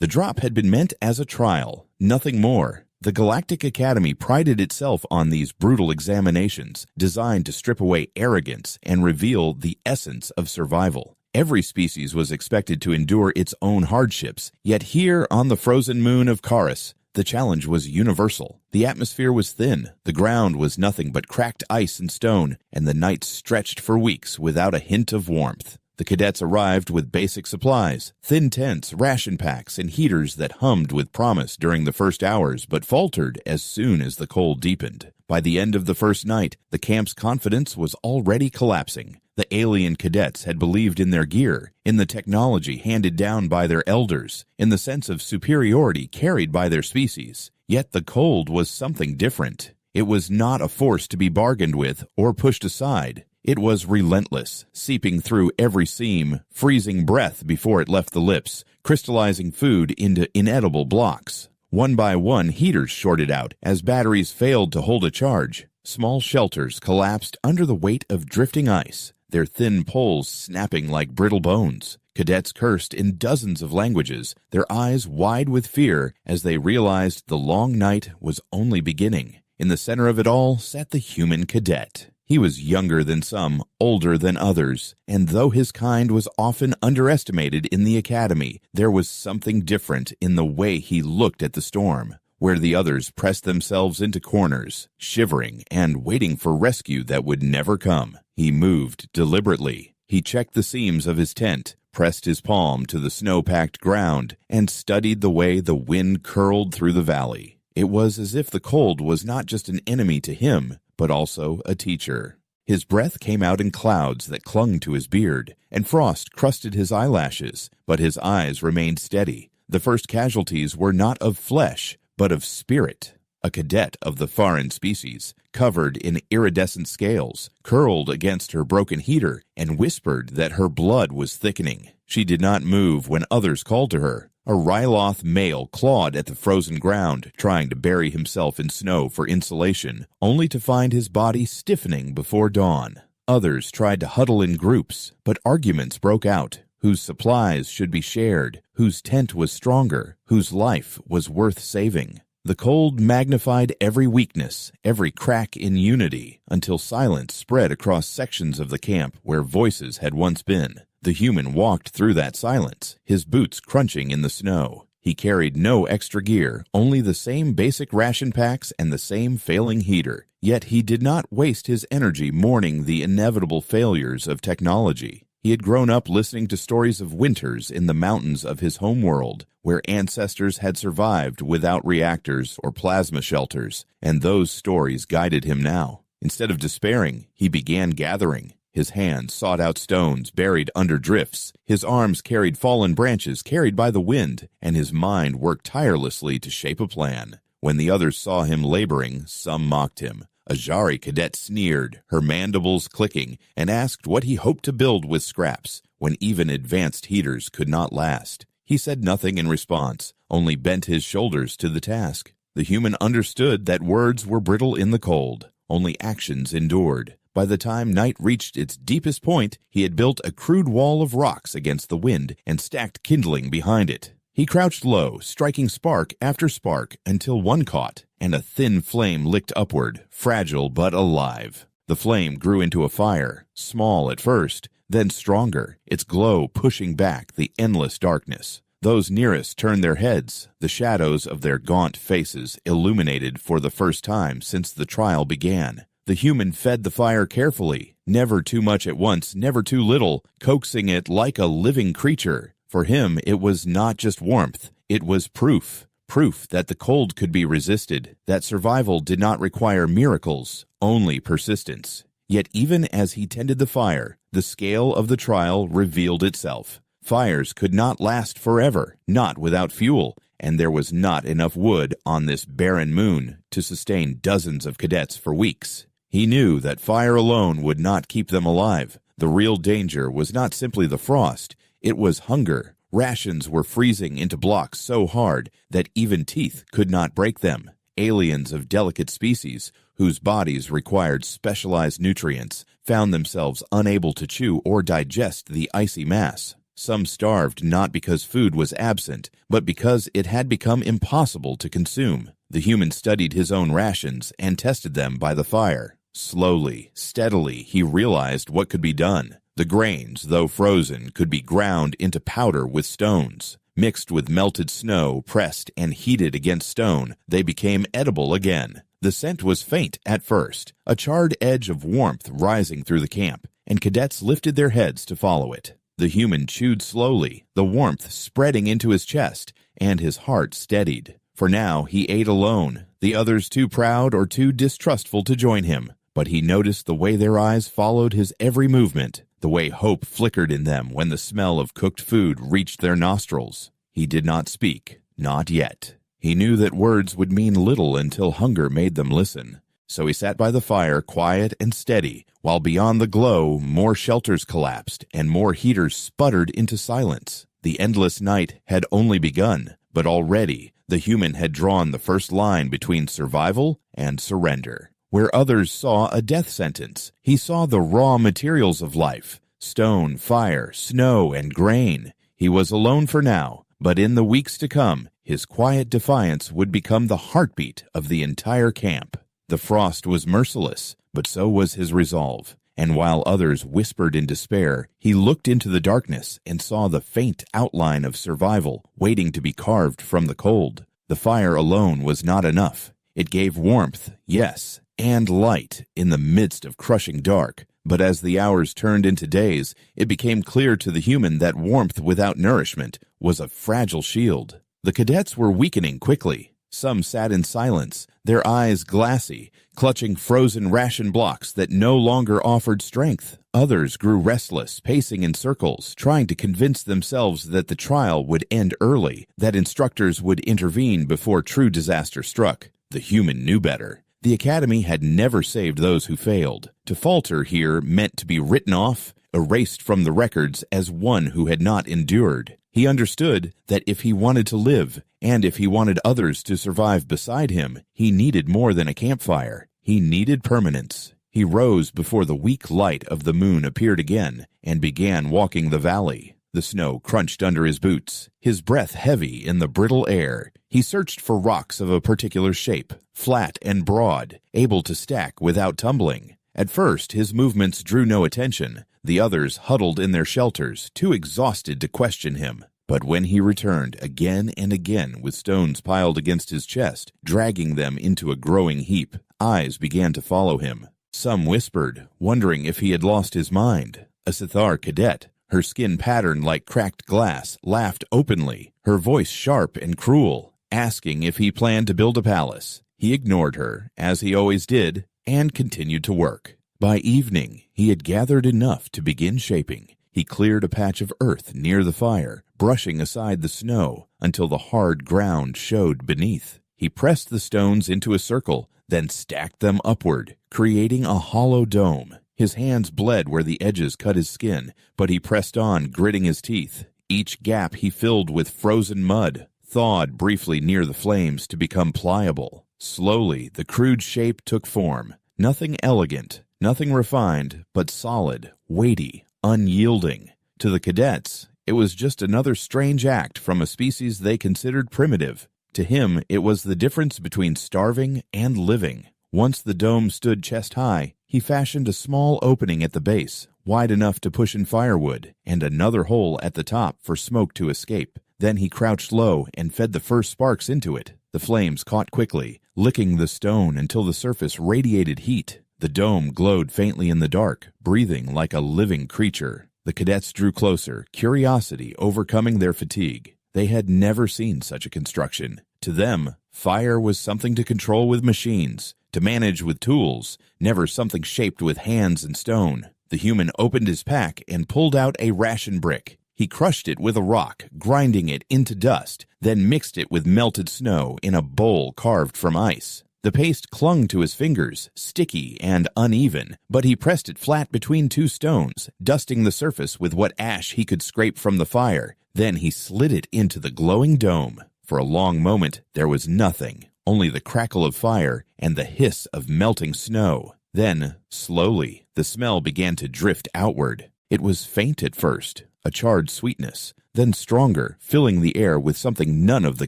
The drop had been meant as a trial, nothing more. The Galactic Academy prided itself on these brutal examinations, designed to strip away arrogance and reveal the essence of survival. Every species was expected to endure its own hardships, yet here on the frozen moon of Charis, the challenge was universal. The atmosphere was thin, the ground was nothing but cracked ice and stone, and the nights stretched for weeks without a hint of warmth. The cadets arrived with basic supplies, thin tents, ration packs, and heaters that hummed with promise during the first hours but faltered as soon as the cold deepened. By the end of the first night, the camp's confidence was already collapsing. The alien cadets had believed in their gear, in the technology handed down by their elders, in the sense of superiority carried by their species. Yet the cold was something different. It was not a force to be bargained with or pushed aside. It was relentless, seeping through every seam, freezing breath before it left the lips, crystallizing food into inedible blocks. One by one, heaters shorted out as batteries failed to hold a charge. Small shelters collapsed under the weight of drifting ice, their thin poles snapping like brittle bones. Cadets cursed in dozens of languages, their eyes wide with fear as they realized the long night was only beginning. In the center of it all sat the human cadet. He was younger than some, older than others, and though his kind was often underestimated in the academy, there was something different in the way he looked at the storm, where the others pressed themselves into corners, shivering and waiting for rescue that would never come. He moved deliberately. He checked the seams of his tent, pressed his palm to the snow-packed ground, and studied the way the wind curled through the valley. It was as if the cold was not just an enemy to him, but also a teacher. His breath came out in clouds that clung to his beard, and frost crusted his eyelashes, but his eyes remained steady. The first casualties were not of flesh, but of spirit. A cadet of the foreign species, covered in iridescent scales, curled against her broken heater and whispered that her blood was thickening. She did not move when others called to her. A Ryloth male clawed at the frozen ground, trying to bury himself in snow for insulation, only to find his body stiffening before dawn. Others tried to huddle in groups, but arguments broke out. Whose supplies should be shared, whose tent was stronger, whose life was worth saving. The cold magnified every weakness, every crack in unity, until silence spread across sections of the camp where voices had once been. The human walked through that silence, his boots crunching in the snow. He carried no extra gear, only the same basic ration packs and the same failing heater. Yet he did not waste his energy mourning the inevitable failures of technology. He had grown up listening to stories of winters in the mountains of his homeworld, where ancestors had survived without reactors or plasma shelters, and those stories guided him now. Instead of despairing, he began gathering. His hands sought out stones buried under drifts, his arms carried fallen branches carried by the wind, and his mind worked tirelessly to shape a plan. When the others saw him laboring, some mocked him. A Jari cadet sneered, her mandibles clicking, and asked what he hoped to build with scraps, when even advanced heaters could not last. He said nothing in response, only bent his shoulders to the task. The human understood that words were brittle in the cold, only actions endured. By the time night reached its deepest point, he had built a crude wall of rocks against the wind and stacked kindling behind it. He crouched low, striking spark after spark until one caught, and a thin flame licked upward, fragile but alive. The flame grew into a fire, small at first, then stronger, its glow pushing back the endless darkness. Those nearest turned their heads, the shadows of their gaunt faces illuminated for the first time since the trial began. The human fed the fire carefully, never too much at once, never too little, coaxing it like a living creature. For him, it was not just warmth, it was proof that the cold could be resisted, that survival did not require miracles, only persistence. Yet even as he tended the fire, the scale of the trial revealed itself. Fires could not last forever, not without fuel, and there was not enough wood on this barren moon to sustain dozens of cadets for weeks. He knew that fire alone would not keep them alive. The real danger was not simply the frost, it was hunger. Rations were freezing into blocks so hard that even teeth could not break them. Aliens of delicate species, whose bodies required specialized nutrients, found themselves unable to chew or digest the icy mass. Some starved not because food was absent, but because it had become impossible to consume. The human studied his own rations and tested them by the fire. Slowly, steadily, he realized what could be done. The grains, though frozen, could be ground into powder with stones. Mixed with melted snow, pressed and heated against stone, they became edible again. The scent was faint at first, a charred edge of warmth rising through the camp, and cadets lifted their heads to follow it. The human chewed slowly, the warmth spreading into his chest, and his heart steadied. For now he ate alone, the others too proud or too distrustful to join him. But he noticed the way their eyes followed his every movement, the way hope flickered in them when the smell of cooked food reached their nostrils. He did not speak, not yet. He knew that words would mean little until hunger made them listen. So he sat by the fire, quiet and steady, while beyond the glow more shelters collapsed and more heaters sputtered into silence. The endless night had only begun, but already the human had drawn the first line between survival and surrender. Where others saw a death sentence, he saw the raw materials of life: stone, fire, snow, and grain. He was alone for now, but in the weeks to come, his quiet defiance would become the heartbeat of the entire camp. The frost was merciless, but so was his resolve. And while others whispered in despair, he looked into the darkness and saw the faint outline of survival waiting to be carved from the cold. The fire alone was not enough. It gave warmth, yes, and light in the midst of crushing dark. But as the hours turned into days, it became clear to the human that warmth without nourishment was a fragile shield. The cadets were weakening quickly. Some sat in silence, their eyes glassy, clutching frozen ration blocks that no longer offered strength. Others grew restless, pacing in circles, trying to convince themselves that the trial would end early, that instructors would intervene before true disaster struck. The human knew better. The academy had never saved those who failed. To falter here meant to be written off, erased from the records as one who had not endured. He understood that if he wanted to live, and if he wanted others to survive beside him, he needed more than a campfire. He needed permanence. He rose before the weak light of the moon appeared again, and began walking the valley. The snow crunched under his boots, his breath heavy in the brittle air. He searched for rocks of a particular shape, flat and broad, able to stack without tumbling. At first, his movements drew no attention. The others huddled in their shelters, too exhausted to question him. But when he returned again and again with stones piled against his chest, dragging them into a growing heap, eyes began to follow him. Some whispered, wondering if he had lost his mind. A Sithar cadet, her skin patterned like cracked glass, laughed openly, her voice sharp and cruel, asking if he planned to build a palace. He ignored her, as he always did, and continued to work. By evening, he had gathered enough to begin shaping. He cleared a patch of earth near the fire, brushing aside the snow until the hard ground showed beneath. He pressed the stones into a circle, then stacked them upward, creating a hollow dome. His hands bled where the edges cut his skin, but he pressed on, gritting his teeth. Each gap he filled with frozen mud, thawed briefly near the flames to become pliable. Slowly, the crude shape took form. Nothing elegant, nothing refined, but solid, weighty, unyielding. To the cadets, it was just another strange act from a species they considered primitive. To him, it was the difference between starving and living. Once the dome stood chest high, he fashioned a small opening at the base, wide enough to push in firewood, and another hole at the top for smoke to escape. Then he crouched low and fed the first sparks into it. The flames caught quickly, licking the stone until the surface radiated heat. The dome glowed faintly in the dark, breathing like a living creature. The cadets drew closer, curiosity overcoming their fatigue. They had never seen such a construction. To them, fire was something to control with machines, to manage with tools, never something shaped with hands and stone. The human opened his pack and pulled out a ration brick. He crushed it with a rock, grinding it into dust, then mixed it with melted snow in a bowl carved from ice. The paste clung to his fingers, sticky and uneven, but he pressed it flat between two stones, dusting the surface with what ash he could scrape from the fire. Then he slid it into the glowing dome. For a long moment, there was nothing, only the crackle of fire and the hiss of melting snow. Then, slowly, the smell began to drift outward. It was faint at first, a charred sweetness, then stronger, filling the air with something none of the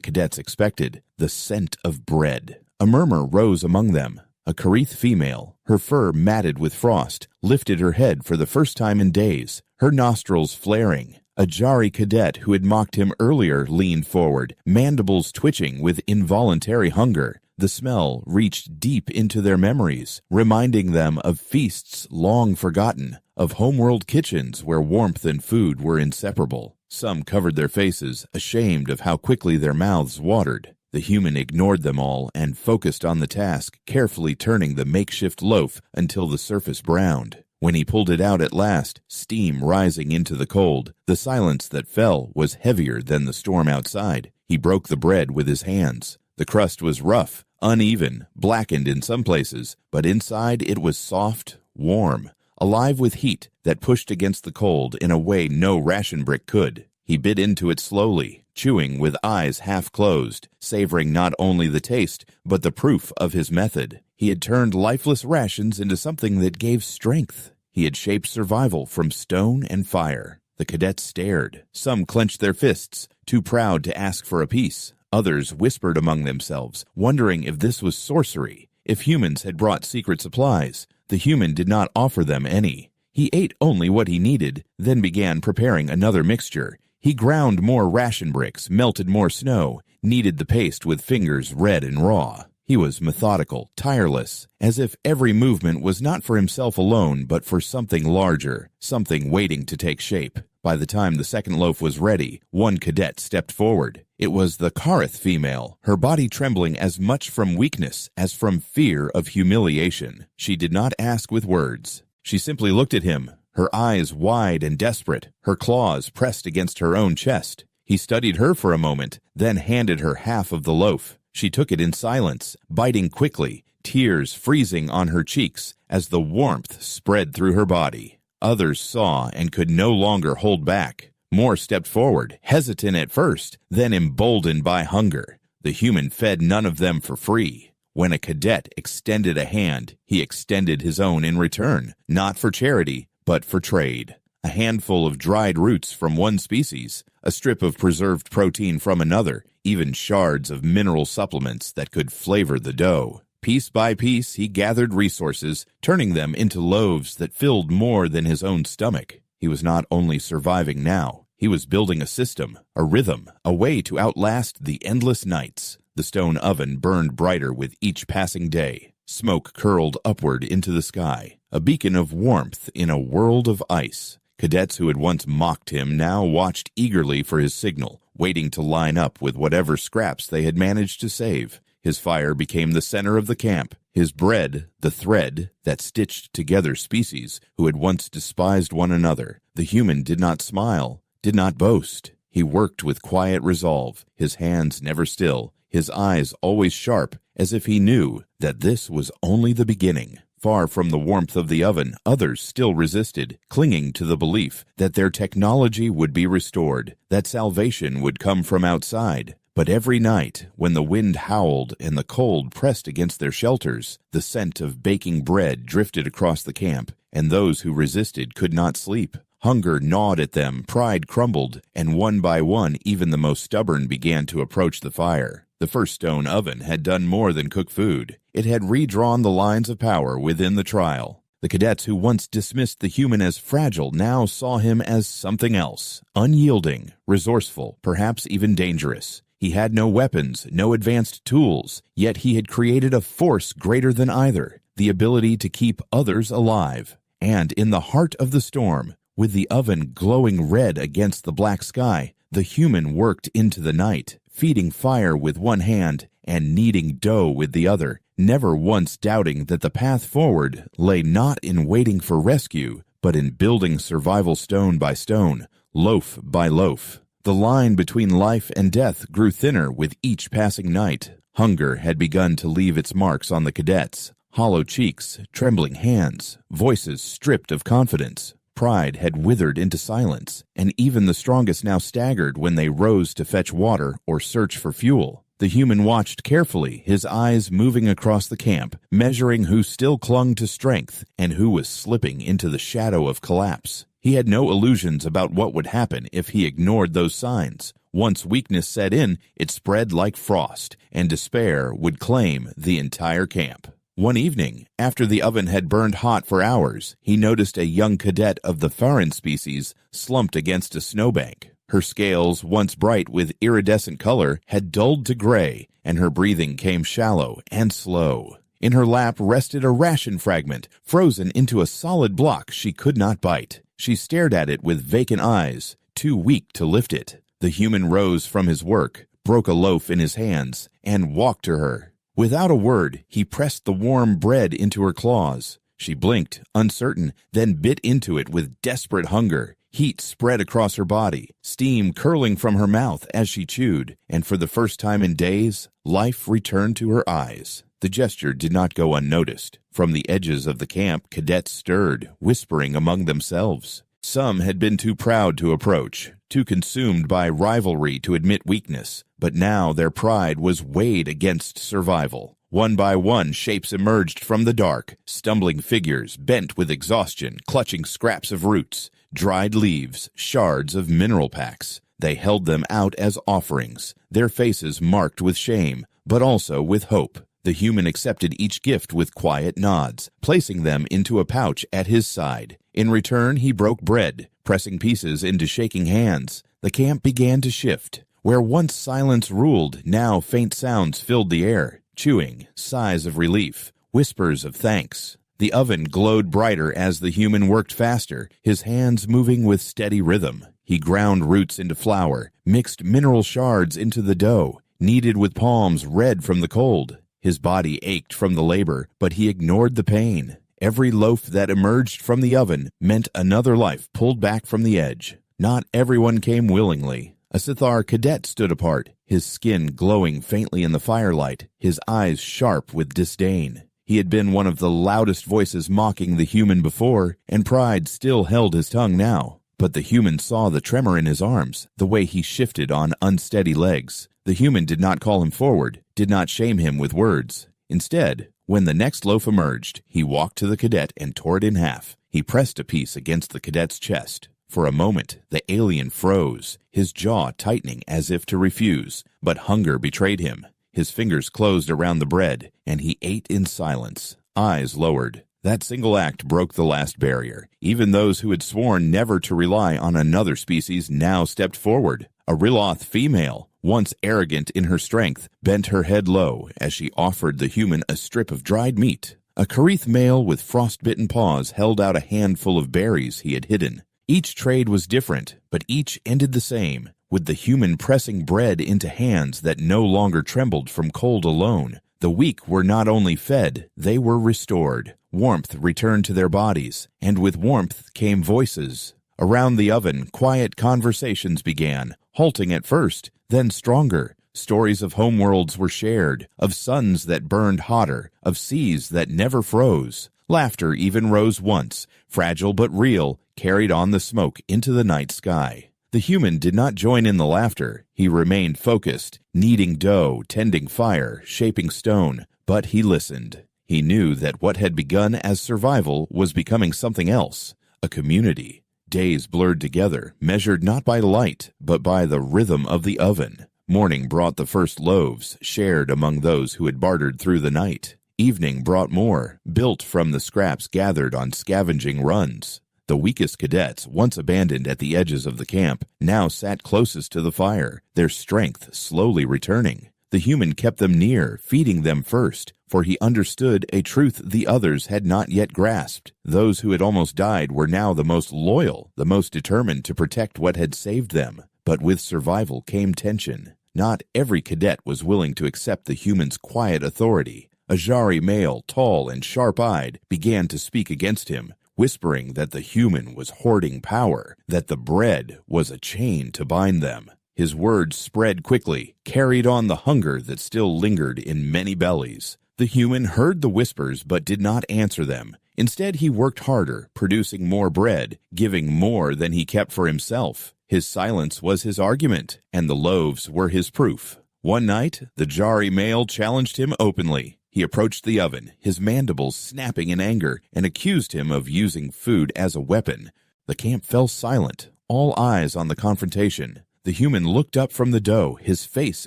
cadets expected, the scent of bread. A murmur rose among them. A Karith female, her fur matted with frost, lifted her head for the first time in days, her nostrils flaring. A Jari cadet who had mocked him earlier leaned forward, mandibles twitching with involuntary hunger. The smell reached deep into their memories, reminding them of feasts long forgotten, of homeworld kitchens where warmth and food were inseparable. Some covered their faces, ashamed of how quickly their mouths watered. The human ignored them all and focused on the task, carefully turning the makeshift loaf until the surface browned. When he pulled it out at last, steam rising into the cold, the silence that fell was heavier than the storm outside. He broke the bread with his hands. The crust was rough, uneven, blackened in some places, but inside it was soft, warm, alive with heat that pushed against the cold in a way no ration brick could. He bit into it slowly, chewing with eyes half closed, savoring not only the taste, but the proof of his method. He had turned lifeless rations into something that gave strength. He had shaped survival from stone and fire. The cadets stared. Some clenched their fists, too proud to ask for a piece. Others whispered among themselves, wondering if this was sorcery. If humans had brought secret supplies, the human did not offer them any. He ate only what he needed, then began preparing another mixture. He ground more ration bricks, melted more snow, kneaded the paste with fingers red and raw. He was methodical, tireless, as if every movement was not for himself alone, but for something larger, something waiting to take shape. By the time the second loaf was ready, one cadet stepped forward. It was the Karith female, her body trembling as much from weakness as from fear of humiliation. She did not ask with words. She simply looked at him, her eyes wide and desperate, her claws pressed against her own chest. He studied her for a moment, then handed her half of the loaf. She took it in silence, biting quickly, tears freezing on her cheeks as the warmth spread through her body. Others saw and could no longer hold back. More stepped forward, hesitant at first, then emboldened by hunger. The human fed none of them for free. When a cadet extended a hand, he extended his own in return, not for charity, but for trade. A handful of dried roots from one species, a strip of preserved protein from another, even shards of mineral supplements that could flavor the dough. Piece by piece, he gathered resources, turning them into loaves that filled more than his own stomach. He was not only surviving now, he was building a system, a rhythm, a way to outlast the endless nights. The stone oven burned brighter with each passing day. Smoke curled upward into the sky, a beacon of warmth in a world of ice. Cadets who had once mocked him now watched eagerly for his signal, waiting to line up with whatever scraps they had managed to save. His fire became the center of the camp, his bread the thread that stitched together species who had once despised one another. The human did not smile, did not boast. He worked with quiet resolve, his hands never still, his eyes always sharp, as if he knew that this was only the beginning. Far from the warmth of the oven, others still resisted, clinging to the belief that their technology would be restored, that salvation would come from outside. But every night, when the wind howled and the cold pressed against their shelters, the scent of baking bread drifted across the camp, and those who resisted could not sleep. Hunger gnawed at them, pride crumbled, and one by one even the most stubborn began to approach the fire. The first stone oven had done more than cook food. It had redrawn the lines of power within the trial. The cadets who once dismissed the human as fragile now saw him as something else, unyielding, resourceful, perhaps even dangerous. He had no weapons, no advanced tools, yet he had created a force greater than either, the ability to keep others alive. And in the heart of the storm, with the oven glowing red against the black sky, the human worked into the night, feeding fire with one hand and kneading dough with the other, never once doubting that the path forward lay not in waiting for rescue, but in building survival stone by stone, loaf by loaf. The line between life and death grew thinner with each passing night. Hunger had begun to leave its marks on the cadets. Hollow cheeks, trembling hands, voices stripped of confidence. Pride had withered into silence, and even the strongest now staggered when they rose to fetch water or search for fuel. The human watched carefully, his eyes moving across the camp, measuring who still clung to strength and who was slipping into the shadow of collapse. He had no illusions about what would happen if he ignored those signs. Once weakness set in, it spread like frost, and despair would claim the entire camp. One evening, after the oven had burned hot for hours, he noticed a young cadet of the Faran species slumped against a snowbank. Her scales, once bright with iridescent color, had dulled to gray, and her breathing came shallow and slow. In her lap rested a ration fragment, frozen into a solid block she could not bite. She stared at it with vacant eyes, too weak to lift it. The human rose from his work, broke a loaf in his hands, and walked to her. Without a word, he pressed the warm bread into her claws. She blinked, uncertain, then bit into it with desperate hunger. Heat spread across her body, steam curling from her mouth as she chewed, and for the first time in days, life returned to her eyes. The gesture did not go unnoticed. From the edges of the camp, cadets stirred, whispering among themselves. Some had been too proud to approach, too consumed by rivalry to admit weakness, but now their pride was weighed against survival. One by one, shapes emerged from the dark, stumbling figures, bent with exhaustion, clutching scraps of roots, dried leaves, shards of mineral packs. They held them out as offerings, their faces marked with shame, but also with hope. The human accepted each gift with quiet nods, placing them into a pouch at his side. In return, he broke bread, pressing pieces into shaking hands. The camp began to shift. Where once silence ruled, now faint sounds filled the air. Chewing, sighs of relief, whispers of thanks. The oven glowed brighter as the human worked faster, his hands moving with steady rhythm. He ground roots into flour, mixed mineral shards into the dough, kneaded with palms red from the cold. His body ached from the labor, but he ignored the pain. Every loaf that emerged from the oven meant another life pulled back from the edge. Not everyone came willingly. A Sithar cadet stood apart, his skin glowing faintly in the firelight, his eyes sharp with disdain. He had been one of the loudest voices mocking the human before, and pride still held his tongue now. But the human saw the tremor in his arms, the way he shifted on unsteady legs. The human did not call him forward, did not shame him with words. Instead, when the next loaf emerged, he walked to the cadet and tore it in half. He pressed a piece against the cadet's chest. For a moment, the alien froze, his jaw tightening as if to refuse, but hunger betrayed him. His fingers closed around the bread, and he ate in silence, eyes lowered. That single act broke the last barrier. Even those who had sworn never to rely on another species now stepped forward. A Riloth female, once arrogant in her strength, bent her head low as she offered the human a strip of dried meat. A Karith male with frostbitten paws held out a handful of berries he had hidden. Each trade was different, but each ended the same, with the human pressing bread into hands that no longer trembled from cold alone. The weak were not only fed, they were restored. Warmth returned to their bodies, and with warmth came voices. Around the oven, quiet conversations began, halting at first, then stronger. Stories of homeworlds were shared, of suns that burned hotter, of seas that never froze. Laughter even rose once, fragile but real, carried on the smoke into the night sky. The human did not join in the laughter. He remained focused, kneading dough, tending fire, shaping stone, but he listened. He knew that what had begun as survival was becoming something else, a community. Days blurred together, measured not by light, but by the rhythm of the oven. Morning brought the first loaves, shared among those who had bartered through the night. Evening brought more, built from the scraps gathered on scavenging runs. The weakest cadets, once abandoned at the edges of the camp, now sat closest to the fire, their strength slowly returning. The human kept them near, feeding them first, for he understood a truth the others had not yet grasped. Those who had almost died were now the most loyal, the most determined to protect what had saved them. But with survival came tension. Not every cadet was willing to accept the human's quiet authority. A Jari male, tall and sharp-eyed, began to speak against him, whispering that the human was hoarding power, that the bread was a chain to bind them. His words spread quickly, carried on the hunger that still lingered in many bellies. The human heard the whispers but did not answer them. Instead, he worked harder, producing more bread, giving more than he kept for himself. His silence was his argument, and the loaves were his proof. One night, the Jari male challenged him openly. He approached the oven, his mandibles snapping in anger, and accused him of using food as a weapon. The camp fell silent, all eyes on the confrontation. The human looked up from the dough, his face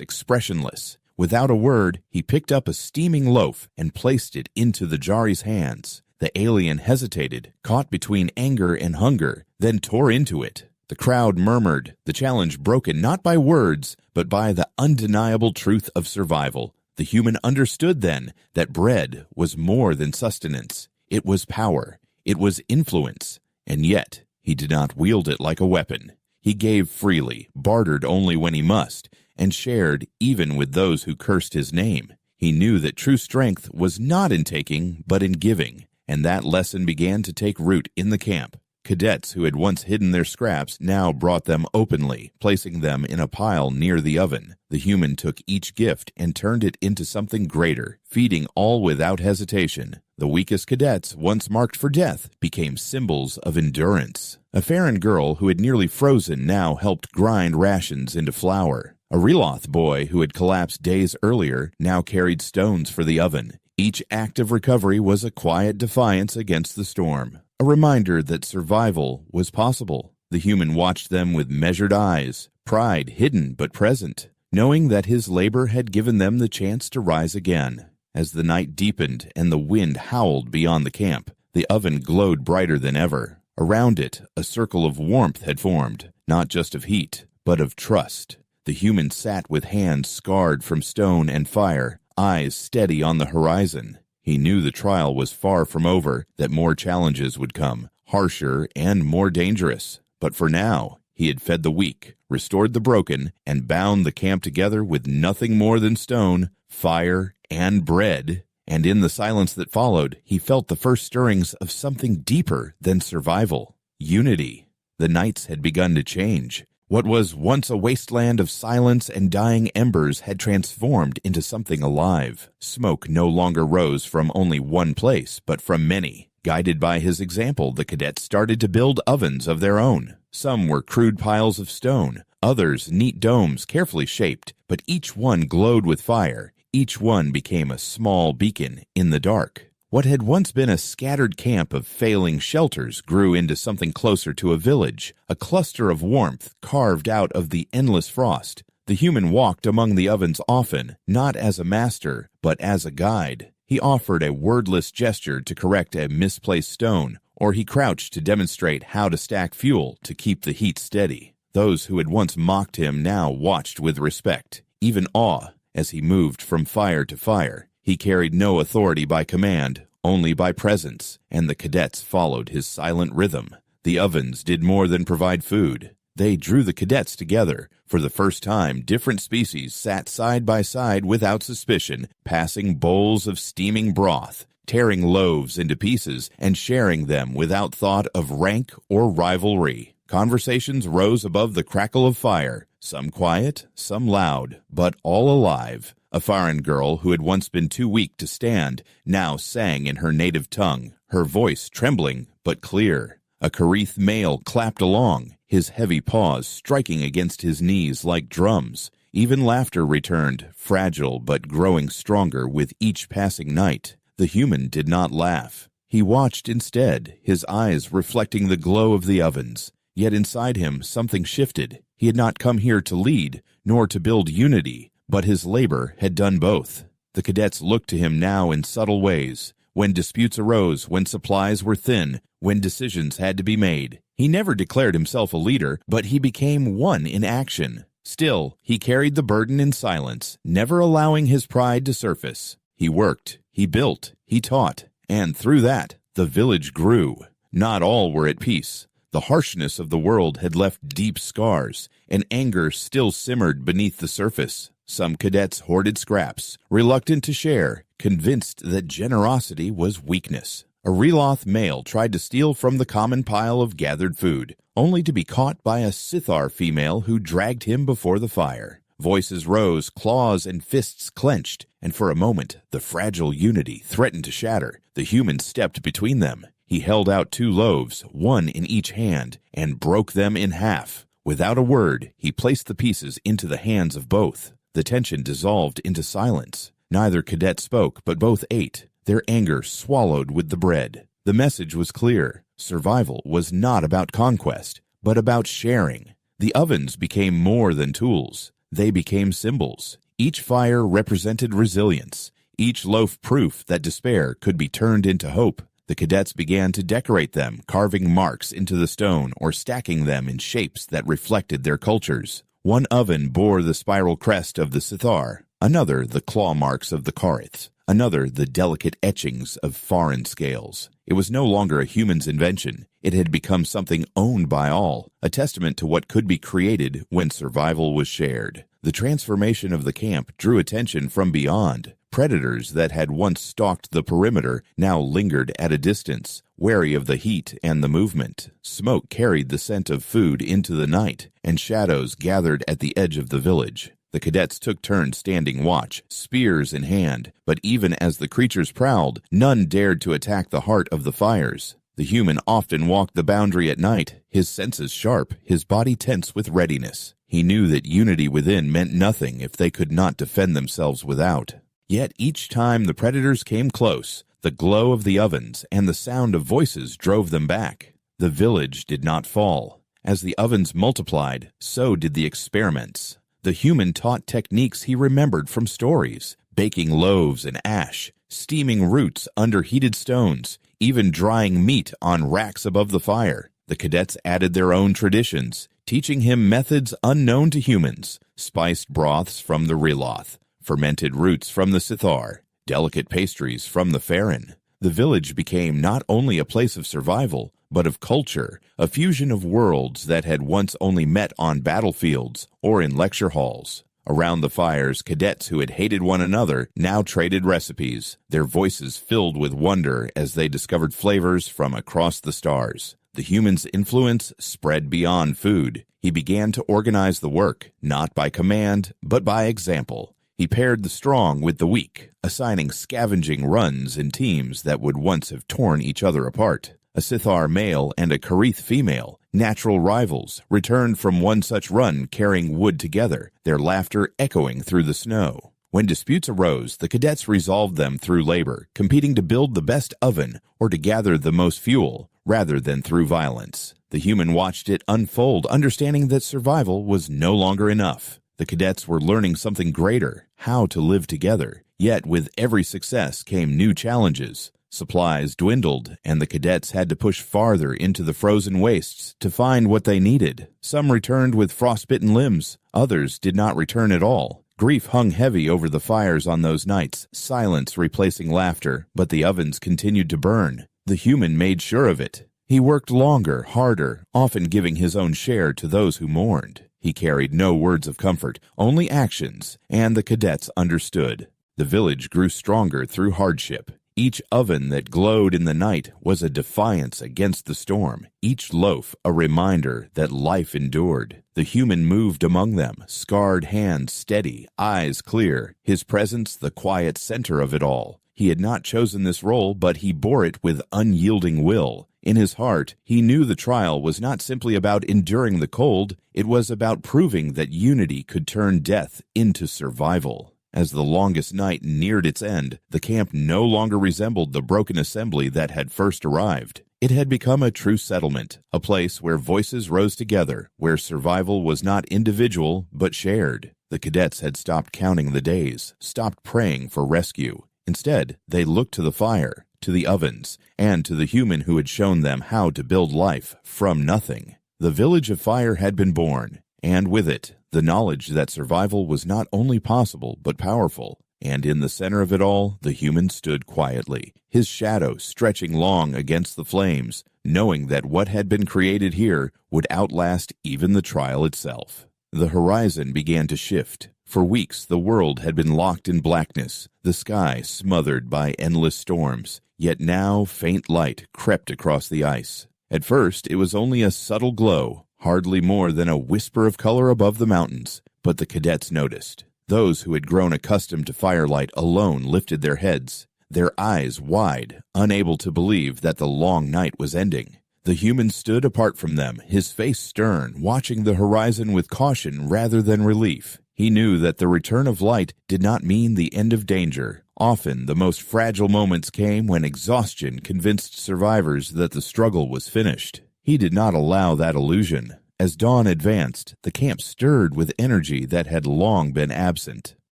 expressionless. Without a word, he picked up a steaming loaf and placed it into the Jari's hands. The alien hesitated, caught between anger and hunger, then tore into it. The crowd murmured, the challenge broken not by words, but by the undeniable truth of survival. The human understood then that bread was more than sustenance. It was power. It was influence. And yet, he did not wield it like a weapon. He gave freely, bartered only when he must, and shared even with those who cursed his name. He knew that true strength was not in taking, but in giving, and that lesson began to take root in the camp. Cadets who had once hidden their scraps now brought them openly, placing them in a pile near the oven. The human took each gift and turned it into something greater, feeding all without hesitation. The weakest cadets, once marked for death, became symbols of endurance. A Farron girl who had nearly frozen now helped grind rations into flour. A Reloth boy who had collapsed days earlier now carried stones for the oven. Each act of recovery was a quiet defiance against the storm, a reminder that survival was possible. The human watched them with measured eyes, pride hidden but present, knowing that his labor had given them the chance to rise again. As the night deepened and the wind howled beyond the camp, the oven glowed brighter than ever. Around it, a circle of warmth had formed, not just of heat, but of trust. The human sat with hands scarred from stone and fire, eyes steady on the horizon. He knew the trial was far from over, that more challenges would come, harsher and more dangerous. But for now, he had fed the weak, restored the broken, and bound the camp together with nothing more than stone, fire, and bread. And in the silence that followed, he felt the first stirrings of something deeper than survival. Unity. The nights had begun to change. What was once a wasteland of silence and dying embers had transformed into something alive. Smoke no longer rose from only one place, but from many. Guided by his example, the cadets started to build ovens of their own. Some were crude piles of stone, others neat domes carefully shaped, but each one glowed with fire. Each one became a small beacon in the dark. What had once been a scattered camp of failing shelters grew into something closer to a village, a cluster of warmth carved out of the endless frost. The human walked among the ovens often, not as a master, but as a guide. He offered a wordless gesture to correct a misplaced stone, or he crouched to demonstrate how to stack fuel to keep the heat steady. Those who had once mocked him now watched with respect, even awe, as he moved from fire to fire. He carried no authority by command, only by presence, and the cadets followed his silent rhythm. The ovens did more than provide food. They drew the cadets together. For the first time, different species sat side by side without suspicion, passing bowls of steaming broth, tearing loaves into pieces, and sharing them without thought of rank or rivalry. Conversations rose above the crackle of fire, some quiet, some loud, but all alive. A Farron girl who had once been too weak to stand now sang in her native tongue, her voice trembling but clear. A Karith male clapped along, his heavy paws striking against his knees like drums. Even laughter returned, fragile but growing stronger with each passing night. The human did not laugh. He watched instead, his eyes reflecting the glow of the ovens. Yet inside him something shifted. He had not come here to lead, nor to build unity, but his labor had done both. The cadets looked to him now in subtle ways. When disputes arose, when supplies were thin, when decisions had to be made. He never declared himself a leader, but he became one in action. Still, he carried the burden in silence, never allowing his pride to surface. He worked, he built, he taught, and through that, the village grew. Not all were at peace. The harshness of the world had left deep scars, and anger still simmered beneath the surface. Some cadets hoarded scraps, reluctant to share, convinced that generosity was weakness. A Reloth male tried to steal from the common pile of gathered food, only to be caught by a Sithar female who dragged him before the fire. Voices rose, claws and fists clenched, and for a moment the fragile unity threatened to shatter. The human stepped between them. He held out 2 loaves, one in each hand, and broke them in half. Without a word, he placed the pieces into the hands of both. The tension dissolved into silence. Neither cadet spoke, but both ate, their anger swallowed with the bread. The message was clear. Survival was not about conquest, but about sharing. The ovens became more than tools. They became symbols. Each fire represented resilience. Each loaf proof that despair could be turned into hope. The cadets began to decorate them, carving marks into the stone or stacking them in shapes that reflected their cultures. One oven bore the spiral crest of the Sithar, another the claw marks of the Kariths, another the delicate etchings of foreign scales. It was no longer a human's invention. It had become something owned by all, a testament to what could be created when survival was shared. The transformation of the camp drew attention from beyond. Predators that had once stalked the perimeter now lingered at a distance, wary of the heat and the movement. Smoke carried the scent of food into the night, and shadows gathered at the edge of the village. The cadets took turns standing watch, spears in hand, but even as the creatures prowled, none dared to attack the heart of the fires. The human often walked the boundary at night, his senses sharp, his body tense with readiness. He knew that unity within meant nothing if they could not defend themselves without. Yet each time the predators came close, the glow of the ovens and the sound of voices drove them back. The village did not fall. As the ovens multiplied, so did the experiments. The human taught techniques he remembered from stories, baking loaves in ash, steaming roots under heated stones, even drying meat on racks above the fire. The cadets added their own traditions, teaching him methods unknown to humans, spiced broths from the Riloth, fermented roots from the Sithar, delicate pastries from the Farron. The village became not only a place of survival, but of culture, a fusion of worlds that had once only met on battlefields or in lecture halls. Around the fires, cadets who had hated one another now traded recipes, their voices filled with wonder as they discovered flavors from across the stars. The human's influence spread beyond food. He began to organize the work, not by command, but by example. He paired the strong with the weak, assigning scavenging runs in teams that would once have torn each other apart. A Sithar male and a Karith female, natural rivals, returned from one such run carrying wood together, their laughter echoing through the snow. When disputes arose, the cadets resolved them through labor, competing to build the best oven or to gather the most fuel, rather than through violence. The human watched it unfold, understanding that survival was no longer enough. The cadets were learning something greater, how to live together. Yet with every success came new challenges. Supplies dwindled, and the cadets had to push farther into the frozen wastes to find what they needed. Some returned with frostbitten limbs. Others did not return at all. Grief hung heavy over the fires on those nights, silence replacing laughter, but the ovens continued to burn. The human made sure of it. He worked longer, harder, often giving his own share to those who mourned. He carried no words of comfort, only actions, and the cadets understood. The village grew stronger through hardship. Each oven that glowed in the night was a defiance against the storm, each loaf a reminder that life endured. The human moved among them, scarred hands steady, eyes clear, his presence the quiet center of it all. He had not chosen this role, but he bore it with unyielding will. In his heart, he knew the trial was not simply about enduring the cold, it was about proving that unity could turn death into survival. As the longest night neared its end, the camp no longer resembled the broken assembly that had first arrived. It had become a true settlement, a place where voices rose together, where survival was not individual but shared. The cadets had stopped counting the days, stopped praying for rescue. Instead, they looked to the fire, to the ovens, and to the human who had shown them how to build life from nothing. The village of fire had been born, and with it, the knowledge that survival was not only possible but powerful. And in the center of it all, the human stood quietly, his shadow stretching long against the flames, knowing that what had been created here would outlast even the trial itself. The horizon began to shift. For weeks, the world had been locked in blackness, the sky smothered by endless storms. Yet now, faint light crept across the ice. At first, it was only a subtle glow, hardly more than a whisper of color above the mountains. But the cadets noticed. Those who had grown accustomed to firelight alone lifted their heads, their eyes wide, unable to believe that the long night was ending. The human stood apart from them, his face stern, watching the horizon with caution rather than relief. He knew that the return of light did not mean the end of danger, Often, the most fragile moments came when exhaustion convinced survivors that the struggle was finished. He did not allow that illusion. As dawn advanced, the camp stirred with energy that had long been absent.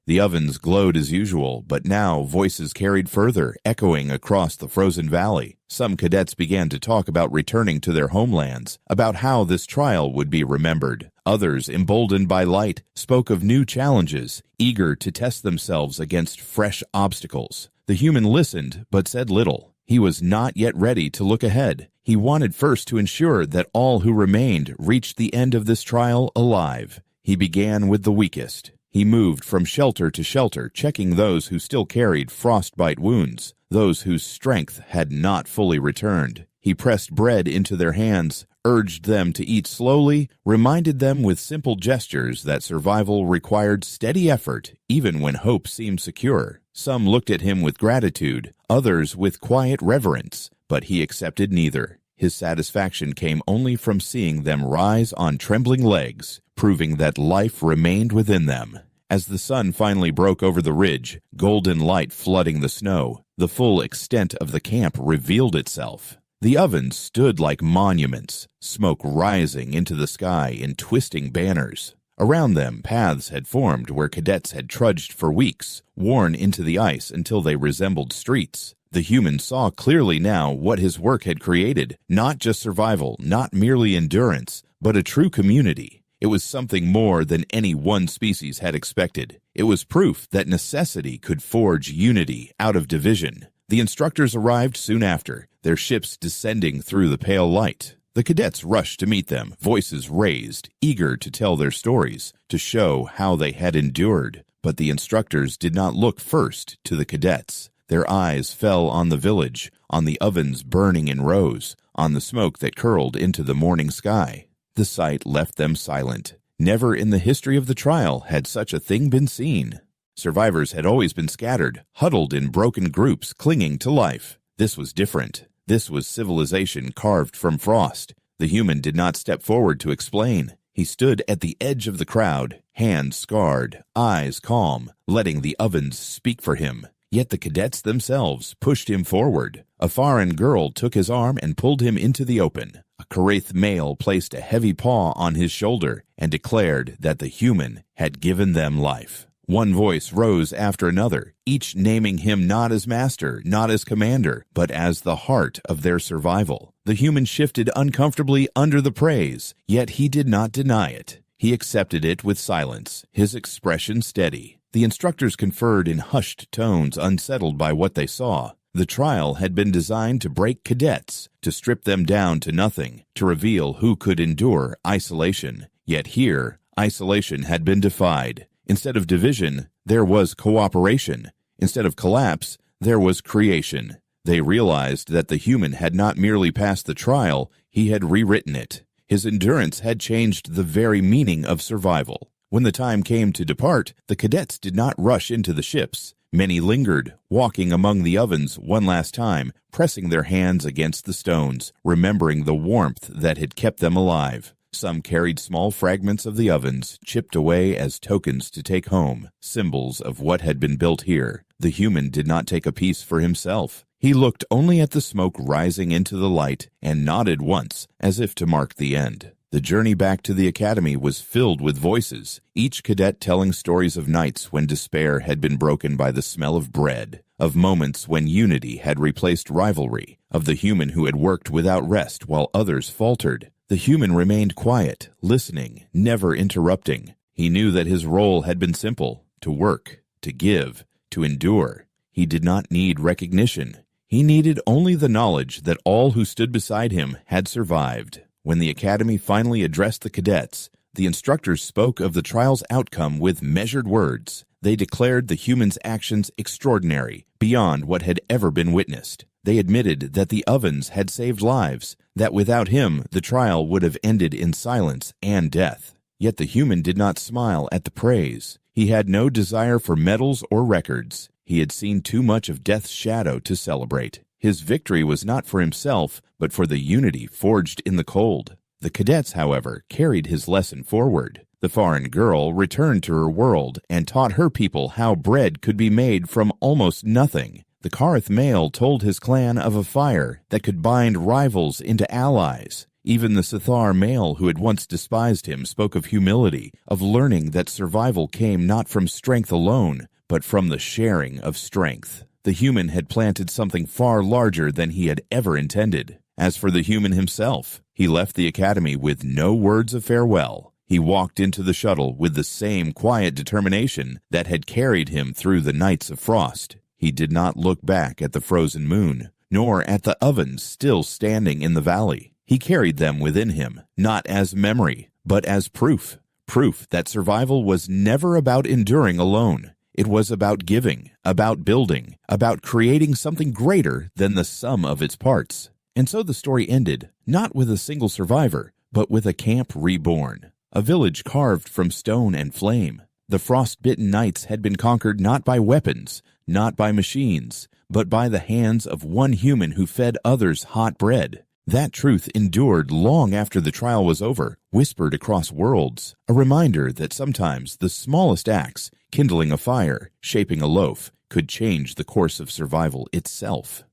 The ovens glowed as usual, but now voices carried further, echoing across the frozen valley. Some cadets began to talk about returning to their homelands, about how this trial would be remembered. Others, emboldened by light, spoke of new challenges, eager to test themselves against fresh obstacles. The human listened, but said little. He was not yet ready to look ahead. He wanted first to ensure that all who remained reached the end of this trial alive. He began with the weakest. He moved from shelter to shelter, checking those who still carried frostbite wounds, those whose strength had not fully returned. He pressed bread into their hands, urged them to eat slowly, reminded them with simple gestures that survival required steady effort, even when hope seemed secure. Some looked at him with gratitude, others with quiet reverence, but he accepted neither. His satisfaction came only from seeing them rise on trembling legs, proving that life remained within them. As the sun finally broke over the ridge, golden light flooding the snow, the full extent of the camp revealed itself. The ovens stood like monuments, smoke rising into the sky in twisting banners. Around them, paths had formed where cadets had trudged for weeks, worn into the ice until they resembled streets. The human saw clearly now what his work had created, not just survival, not merely endurance, but a true community. It was something more than any one species had expected. It was proof that necessity could forge unity out of division. The instructors arrived soon after, their ships descending through the pale light. The cadets rushed to meet them, voices raised, eager to tell their stories, to show how they had endured. But the instructors did not look first to the cadets. Their eyes fell on the village, on the ovens burning in rows, on the smoke that curled into the morning sky. The sight left them silent. Never in the history of the trial had such a thing been seen. Survivors had always been scattered, huddled in broken groups, clinging to life. This was different. This was civilization carved from frost. The human did not step forward to explain. He stood at the edge of the crowd, hands scarred, eyes calm, letting the ovens speak for him. Yet the cadets themselves pushed him forward. A foreign girl took his arm and pulled him into the open. A Karaith male placed a heavy paw on his shoulder and declared that the human had given them life. One voice rose after another, each naming him not as master, not as commander, but as the heart of their survival. The human shifted uncomfortably under the praise, yet he did not deny it. He accepted it with silence, his expression steady. The instructors conferred in hushed tones, unsettled by what they saw. The trial had been designed to break cadets, to strip them down to nothing, to reveal who could endure isolation. Yet here, isolation had been defied. Instead of division, there was cooperation. Instead of collapse, there was creation. They realized that the human had not merely passed the trial, he had rewritten it. His endurance had changed the very meaning of survival. When the time came to depart, the cadets did not rush into the ships. Many lingered, walking among the ovens one last time, pressing their hands against the stones, remembering the warmth that had kept them alive. Some carried small fragments of the ovens, chipped away as tokens to take home, symbols of what had been built here. The human did not take a piece for himself. He looked only at the smoke rising into the light and nodded once, as if to mark the end. The journey back to the academy was filled with voices, each cadet telling stories of nights when despair had been broken by the smell of bread, of moments when unity had replaced rivalry, of the human who had worked without rest while others faltered. The human remained quiet, listening, never interrupting. He knew that his role had been simple: to work, to give, to endure. He did not need recognition. He needed only the knowledge that all who stood beside him had survived. When the academy finally addressed the cadets, the instructors spoke of the trial's outcome with measured words. They declared the human's actions extraordinary, beyond what had ever been witnessed. They admitted that the ovens had saved lives, that without him the trial would have ended in silence and death. Yet the human did not smile at the praise. He had no desire for medals or records. He had seen too much of death's shadow to celebrate. His victory was not for himself, but for the unity forged in the cold. The cadets, however, carried his lesson forward. The foreign girl returned to her world and taught her people how bread could be made from almost nothing. The Karth male told his clan of a fire that could bind rivals into allies. Even the Sithar male who had once despised him spoke of humility, of learning that survival came not from strength alone, but from the sharing of strength. The human had planted something far larger than he had ever intended. As for the human himself, he left the academy with no words of farewell. He walked into the shuttle with the same quiet determination that had carried him through the nights of frost. He did not look back at the frozen moon, nor at the ovens still standing in the valley. He carried them within him, not as memory, but as proof. Proof that survival was never about enduring alone. It was about giving, about building, about creating something greater than the sum of its parts. And so the story ended, not with a single survivor, but with a camp reborn. A village carved from stone and flame. The frostbitten nights had been conquered not by weapons, not by machines, but by the hands of one human who fed others hot bread. That truth endured long after the trial was over, whispered across worlds, a reminder that sometimes the smallest acts, kindling a fire, shaping a loaf, could change the course of survival itself.